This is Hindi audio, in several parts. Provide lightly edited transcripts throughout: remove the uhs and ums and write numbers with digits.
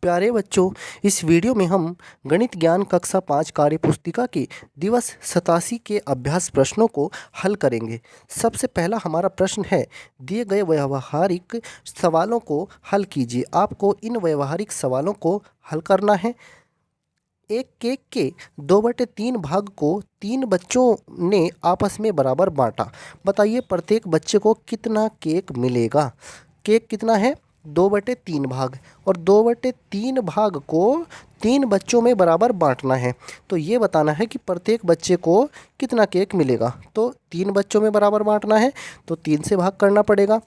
प्यारे बच्चों, इस वीडियो में हम गणित ज्ञान कक्षा 5 कार्य पुस्तिका के दिवस 87 के अभ्यास प्रश्नों को हल करेंगे। सबसे पहला हमारा प्रश्न है, दिए गए व्यवहारिक सवालों को हल कीजिए। आपको इन व्यवहारिक सवालों को हल करना है। एक केक के 2/3 भाग को 3 बच्चों ने आपस में बराबर बांटा। बताइए प्रत्येक बच्चे को कितना केक मिलेगा। केक कितना है, 2/3 भाग, और 2/3 भाग को 3 बच्चों में बराबर बांटना है। तो ये बताना है कि प्रत्येक बच्चे को कितना केक मिलेगा। तो 3 बच्चों में बराबर बांटना है तो 3 से भाग करना पड़ेगा।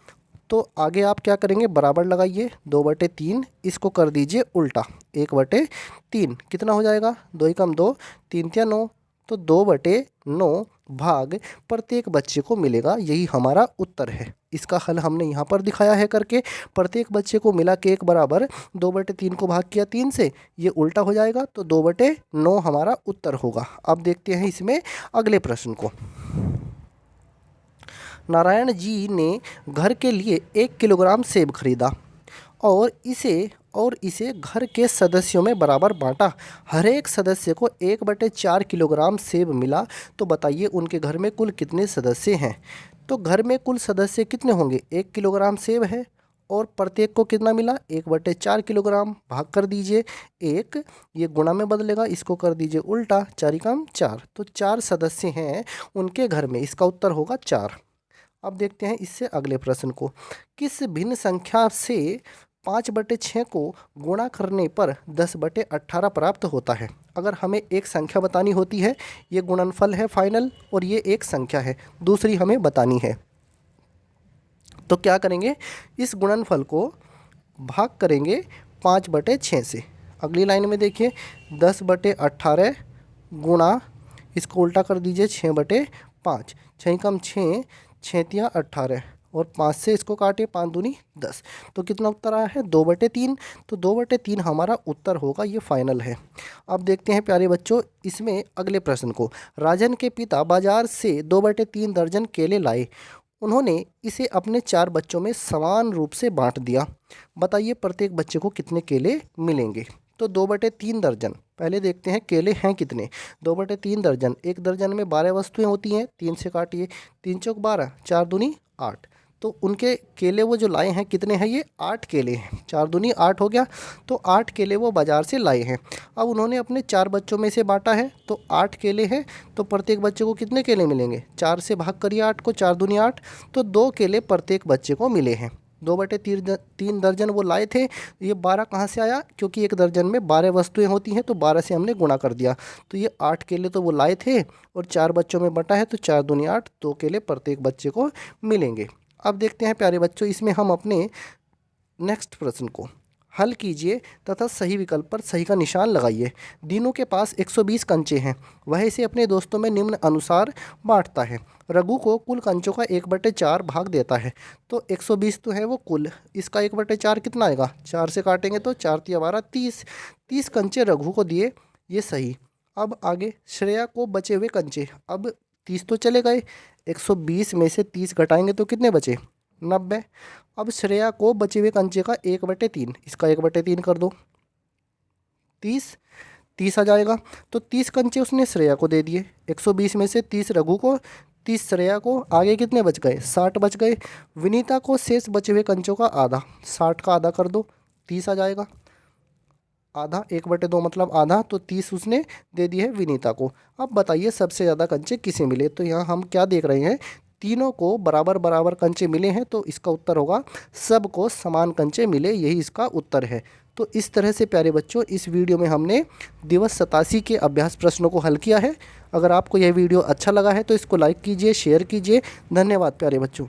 तो आगे आप क्या करेंगे, बराबर लगाइए, 2/3, इसको कर दीजिए उल्टा, 1/3 कितना हो जाएगा, 2 एकम 2, 3 तिया 9, तो 2/9 भाग प्रत्येक बच्चे को मिलेगा। यही हमारा उत्तर है। इसका हल हमने यहाँ पर दिखाया है करके। प्रत्येक बच्चे को मिला केक बराबर 2/3 को भाग किया 3 से, ये उल्टा हो जाएगा, तो 2/9 हमारा उत्तर होगा। अब देखते हैं इसमें अगले प्रश्न को। नारायण जी ने घर के लिए 1 किलोग्राम सेब खरीदा और इसे घर के सदस्यों में बराबर बांटा। हर एक सदस्य को 1/4 किलोग्राम सेब मिला। तो बताइए उनके घर में कुल कितने सदस्य हैं। तो घर में कुल सदस्य कितने होंगे, 1 किलोग्राम सेब है और प्रत्येक को कितना मिला, 1/4 किलोग्राम, भाग कर दीजिए 1, ये गुणा में बदलेगा, इसको कर दीजिए उल्टा, 4 एकम 4, तो 4 सदस्य हैं उनके घर में। इसका उत्तर होगा 4। अब देखते हैं इससे अगले प्रश्न को। किस भिन्न संख्या से 5/6 को गुणा करने पर 10/18 प्राप्त होता है। अगर हमें एक संख्या बतानी होती है, ये गुणनफल है फाइनल, और ये एक संख्या है दूसरी हमें बतानी है, तो क्या करेंगे, इस गुणनफल को भाग करेंगे 5/6 से। अगली लाइन में देखिए, 10/18 गुणा, इसको उल्टा कर दीजिए 6/5, 6 एकम 6, 6 तिया 18, और 5 से इसको काटे, 5 दूनी 10, तो कितना उत्तर आया है, 2/3। तो 2/3 हमारा उत्तर होगा, ये फाइनल है। अब देखते हैं प्यारे बच्चों इसमें अगले प्रश्न को। राजन के पिता बाजार से 2/3 दर्जन केले लाए। उन्होंने इसे अपने 4 बच्चों में समान रूप से बांट दिया। बताइए प्रत्येक बच्चे को कितने केले मिलेंगे। तो 2/3 दर्जन, पहले देखते हैं केले हैं कितने। 2/3 दर्जन, एक दर्जन में 12 वस्तुएं होती हैं, 3 से काटिए, 3 चौक 12, 4 दूनी 8, तो उनके केले वो जो लाए हैं कितने हैं, ये 8 केले हैं, 4 दूनी 8 हो गया, तो 8 केले वो बाज़ार से लाए हैं। अब उन्होंने अपने 4 बच्चों में से बांटा है, तो 8 केले हैं, तो प्रत्येक बच्चे को कितने केले मिलेंगे, 4 से भाग करिए 8 को, 4 दूनी 8, तो 2 केले प्रत्येक बच्चे को मिले हैं। 2/3 दर्जन वो लाए थे, ये 12 कहाँ से आया, क्योंकि एक दर्जन में 12 वस्तुएं होती हैं, तो 12 से हमने गुणा कर दिया, तो ये 8 केले तो वो लाए थे और 4 बच्चों में बटा है, तो 4 दूनी 8, 2 केले प्रत्येक बच्चे को मिलेंगे। अब देखते हैं प्यारे बच्चों इसमें हम अपने नेक्स्ट प्रश्न को हल कीजिए तथा सही विकल्प पर सही का निशान लगाइए। दीनू के पास 120 कंचे हैं, वह इसे अपने दोस्तों में निम्न अनुसार बांटता है। रघु को कुल कंचों का 1/4 भाग देता है। तो 120 तो है वो कुल, इसका 1/4 कितना आएगा, 4 से काटेंगे तो 4 तिया 12, 30 कंचे रघु को दिए, ये सही। अब आगे श्रेया को बचे हुए कंचे, अब 30 तो चले गए, 120 में से 30 घटाएंगे तो कितने बचे, 90। अब श्रेया को बचे हुए कंचे का 1/3, इसका 1/3 कर दो, 30 आ जाएगा। तो 30 कंचे उसने श्रेया को दे दिए, 120 में से 30 रघु को, 30 श्रेया को, आगे कितने बच गए, 60 बच गए। विनीता को शेष बचे हुए कंचों का आधा, 60 का आधा कर दो, 30 आ जाएगा। आधा, 1/2 मतलब आधा, तो 30 उसने दे दी है विनीता को। अब बताइए सबसे ज़्यादा कंचे किसे मिले। तो यहाँ हम क्या देख रहे हैं, तीनों को बराबर बराबर कंचे मिले हैं, तो इसका उत्तर होगा सबको समान कंचे मिले, यही इसका उत्तर है। तो इस तरह से प्यारे बच्चों इस वीडियो में हमने दिवस 87 के अभ्यास प्रश्नों को हल किया है। अगर आपको यह वीडियो अच्छा लगा है तो इसको लाइक कीजिए, शेयर कीजिए। धन्यवाद प्यारे बच्चों।